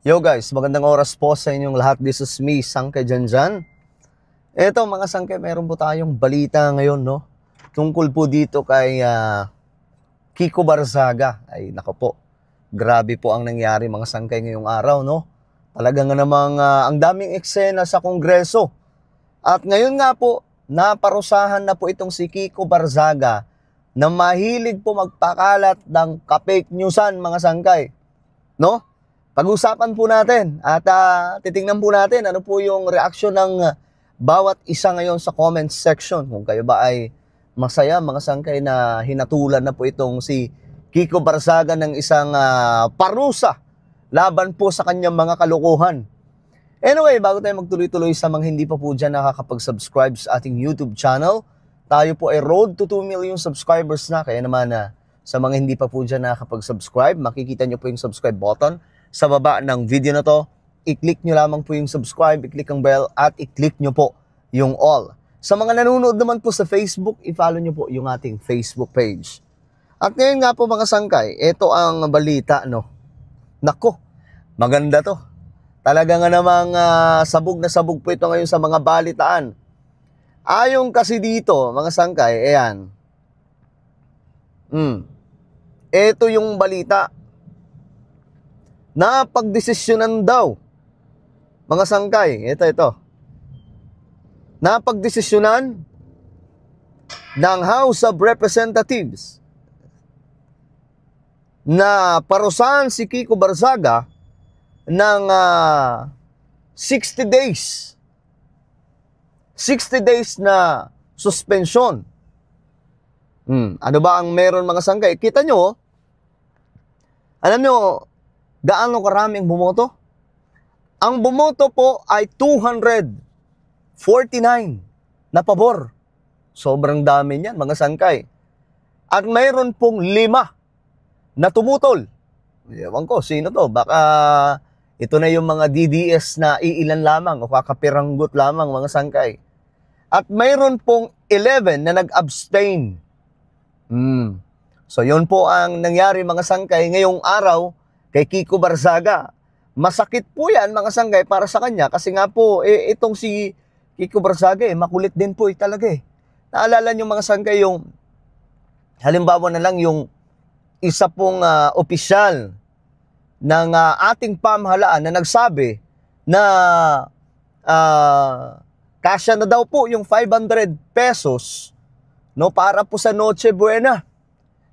Yo guys, magandang oras po sa inyong lahat. This is me, Sangkay Janjan. Eto mga Sangkay, meron po tayong balita ngayon, no? Tungkol po dito kay Kiko Barzaga. Ay, nako po. Grabe po ang nangyari mga Sangkay ngayong araw, no? Talaga nga namang ang daming eksena sa Kongreso. At ngayon nga po, naparusahan na po itong si Kiko Barzaga na mahilig po magpakalat ng ka-fake newsan mga Sangkay, no? Pag-usapan po natin at titingnan po natin ano po yung reaksyon ng bawat isa ngayon sa comment section. Kung kayo ba ay masaya mga Sangkay na hinatulan na po itong si Kiko Barzaga ng isang parusa laban po sa kanyang mga kalukuhan. Anyway, bago tayo magtuloy-tuloy sa mga hindi pa po dyan nakakapag-subscribe sa ating YouTube channel, tayo po ay road to 2 million subscribers na. Kaya naman sa mga hindi pa po dyan nakakapag-subscribe, makikita nyo po yung subscribe button sa baba ng video na to. I-click nyo lamang po yung subscribe, i-click ang bell, at i-click nyo po yung all. Sa mga nanonood naman po sa Facebook, i-follow nyo po yung ating Facebook page. At ngayon nga po mga Sangkay, ito ang balita, no? Nako, maganda to. Talaga nga namang sabog na sabog po ito ngayon sa mga balitaan. Ayon kasi dito, mga Sangkay, ayan. Ito yung balita. Napagdesisyonan daw, mga Sangkay, ito. Napagdesisyonan ng House of Representatives na parusahan si Kiko Barzaga ng 60 days. 60 days na suspension. Ano ba ang meron mga Sangkay? Kita nyo, alam nyo, gaano karaming bumoto? Ang bumoto po ay 249 na pabor. Sobrang dami niyan, mga Sangkay. At mayroon pong 5 na tumutol. Ewan ko, sino to? Baka ito na yung mga DDS na iilan lamang o kakapiranggot lamang, mga Sangkay. At mayroon pong 11 na nag-abstain. So, yun po ang nangyari, mga Sangkay, ngayong araw kay Kiko Barzaga. Masakit po yan mga Sangkay para sa kanya kasi nga po itong si Kiko Barzaga makulit din po talaga Naalala nyo mga Sangkay yung halimbawa na lang yung isa pong opisyal ng ating pamahalaan na nagsabi na kasya na daw po yung 500 pesos no, para po sa Noche Buena.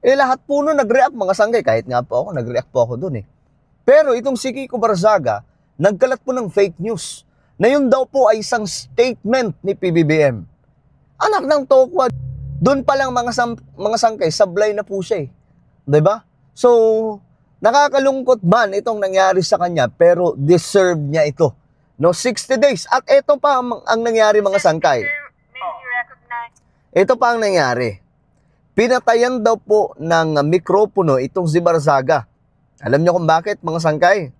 Lahat po nun nag-react mga Sangkay. Kahit nga po ako, nag-react po ako dun Pero itong si Kiko Barzaga, nagkalat po ng fake news na yun daw po ay isang statement ni PBBM. Anak ng tokwa, dun pa lang mga Sangkay, sablay na po siya Diba? So, nakakalungkot man itong nangyari sa kanya, pero deserve niya ito. No, 60 days. At ito pa ang nangyari mga Sangkay. Ito pa ang nangyari. Pinatayan daw po ng mikropono itong si Barzaga. Alam niyo kung bakit, mga Sangkay?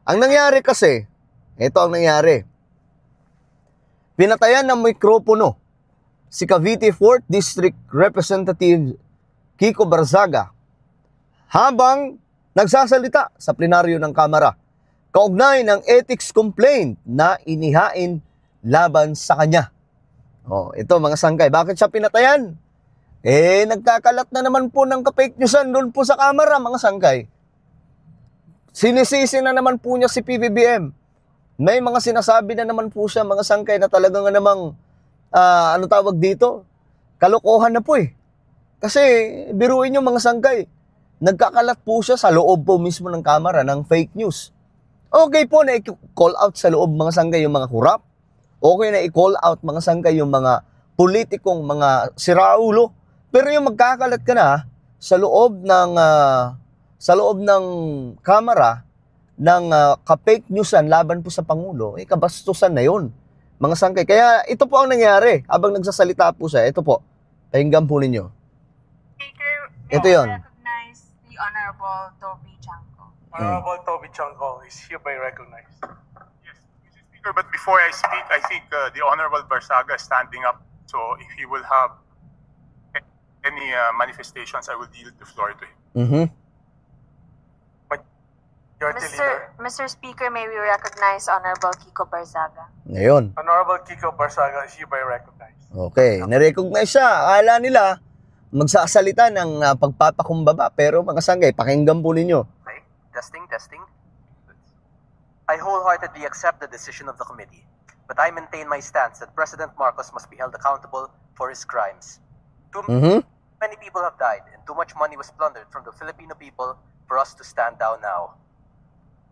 Ang nangyari kasi, ito ang nangyari. Pinatayan ng mikropono si Cavite 4th District Representative Kiko Barzaga habang nagsasalita sa plenaryo ng Kamara kaugnay ng ethics complaint na inihain laban sa kanya. Ito mga Sangkay, bakit siya pinatayan? Nagkakalat na naman po ng ka-fake newsan doon po sa Kamara, mga Sangkay. Sinisisi na naman po niya si PBBM. May mga sinasabi na naman po siya, mga Sangkay, na talagang namang, ano tawag dito? Kalokohan na po Kasi, biruin niyo mga Sangkay, nagkakalat po siya sa loob po mismo ng Kamara ng fake news. Okay po na i-call out sa loob, mga Sangkay, yung mga kurap. Okay na i-call out, mga Sangkay, yung mga politikong mga siraulo. Pero yung magkakalat ka na sa loob ng Kamara ng ka-fake newsan laban po sa Pangulo, kabastusan na yun, mga Sangkay. Kaya ito po ang nangyari habang nagsasalita po siya. Ito po, pakinggan po ninyo. Ito yun. Recognize the Honorable Toby Chanco. Honorable Toby Chanco is hereby recognized. Yes, Mr. Speaker, but before I speak, I think the Honorable Barzaga is standing up, so if he will have any manifestations, I will yield the floor to him. Majority Leader. Mr. Speaker, may we recognize Honorable Kiko Barzaga? Ngayon. Honorable Kiko Barsaga is hereby recognized. Okay, na-recognize siya. Akala nila magsasalita ng pagpapakumbaba. Pero mga sanggay, pakinggan po ninyo. Okay, testing. I wholeheartedly accept the decision of the committee, but I maintain my stance that President Marcos must be held accountable for his crimes. Too many people have died, and too much money was plundered from the Filipino people for us to stand down now.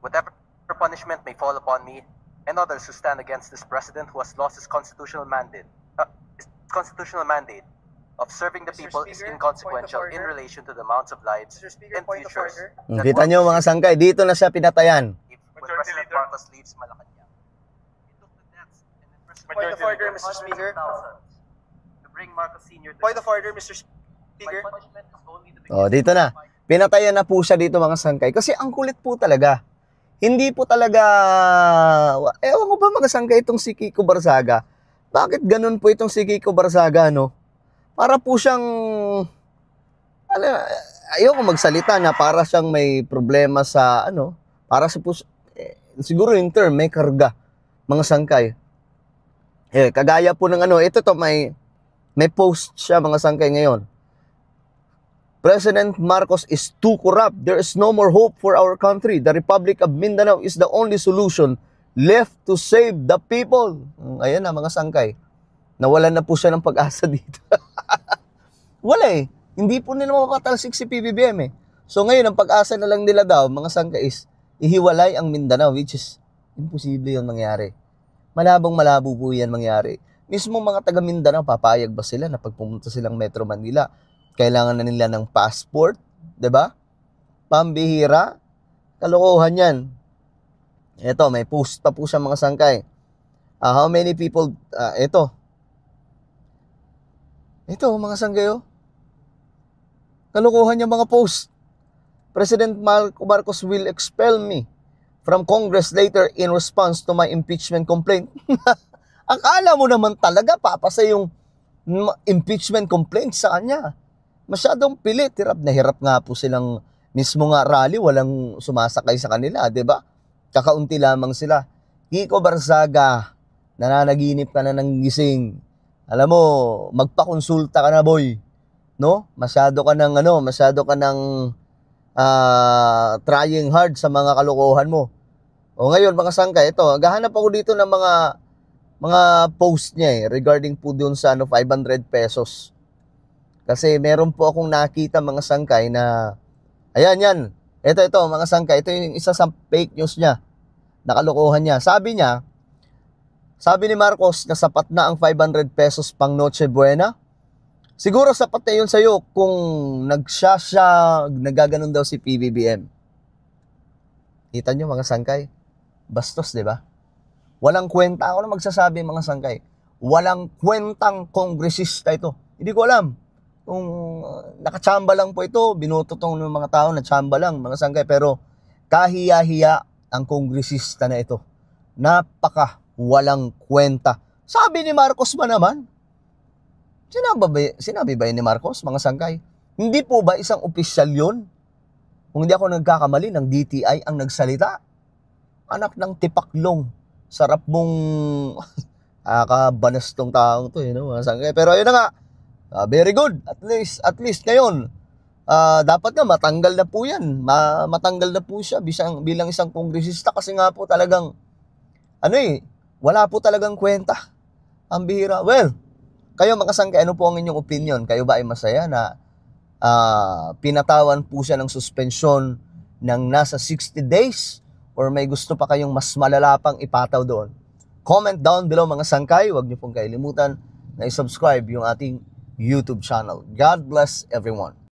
Whatever punishment may fall upon me and others who stand against this president who has lost his constitutional mandate of serving the people is inconsequential in relation to the amounts of lives and futures. Kita nyo mga sanggay, dito na siya pinatayan. When President Marcos leaves Malacanang, he took the deaths and imprisoned Point of order, Mr. Speaker. To bring Marcos Sr. Point of order, Mr. Speaker. My punishment is only the Oh, dito na. Pinatayan na po siya dito mga sangkay. Kasi ang kulit po talaga. Hindi po talaga, ewan ko ba mga sangkay itong si Kiko Barzaga? Bakit ganun po itong si Kiko Barzaga, no? Para po siyang, ayoko magsalita na para siyang may problema sa, para sa po, siguro yung term, may karga, mga sangkay. Kagaya po ng ito may post siya mga sangkay ngayon. President Marcos is too corrupt. There is no more hope for our country. The Republic of Mindanao is the only solution left to save the people. Ayan na mga sangkay. Nawalan na po siya ng pag-asa dito. Wala eh. Hindi po nila mapatalsik si PBBM eh. So ngayon, ang pag-asa na lang nila daw, mga sangkay, is ihiwalay ang Mindanao, which is imposible yung mangyari. Malabong-malabo po yan mangyari. Mismo mga taga Mindanao, papayag ba sila na pag pumunta silang Metro Manila, kailangan na nila ng passport, 'di ba? Pambihira, kalokohan 'yan. Ito, may post pa po siya mga sangkay. How many people ito mga sangkay oh. Kalokohan niya mga post. President Marcos will expel me from Congress later in response to my impeachment complaint. Akala mo naman talaga papasa yung impeachment complaint sa kanya. Masyadong pilit, hirap nga po silang mismo nga rally, walang sumasakay sa kanila, 'di ba? Kakaunti lamang sila. Kiko Barzaga, nananaginip ka na ng gising. Alam mo, magpakonsulta ka na, boy. No? Masyado ka ng trying hard sa mga kalokohan mo. O ngayon, mga sangkay, ito, gahanap ako dito ng mga post niya regarding po doon sa 500 pesos. Kasi meron po akong nakita mga sangkay na, ayan yan, ito mga sangkay, ito yung isa sa fake news niya, nakalokohan niya. Sabi ni Marcos na sapat na ang 500 pesos pang Noche Buena. Siguro sapat na yun sa'yo kung nagaganon daw si PBBM. Kita nyo mga sangkay, bastos, di ba? Walang kwenta, ako na magsasabi mga sangkay, walang kwentang kongresista ito. Hindi ko alam kung nakachamba lang po ito, binutotong ng mga tao na chamba lang, mga sangkay, pero kahiya-hiya ang kongresista na ito. Napaka walang kwenta. Sabi ni Marcos ba naman? Sinabi ba ni Marcos, mga sangkay? Hindi po ba isang opisyal yun? Kung hindi ako nagkakamali, ng DTI ang nagsalita. Anak ng tipaklong. Sarap mong kabanas tong taong to, mga sangkay. Pero ayun na nga, very good. At least ngayon, dapat nga matanggal na po yan. Matanggal na po siya bilang isang kongresista kasi nga po talagang, wala po talagang kwenta. Ang bihira. Well, kayo mga sangkay, ano po ang inyong opinion? Kayo ba ay masaya na pinatawan po siya ng suspensyon ng nasa 60 days? Or may gusto pa kayong mas malalapang ipataw doon? Comment down below mga sangkay. Huwag niyo pong kailimutan na i-subscribe yung ating YouTube channel. God bless everyone.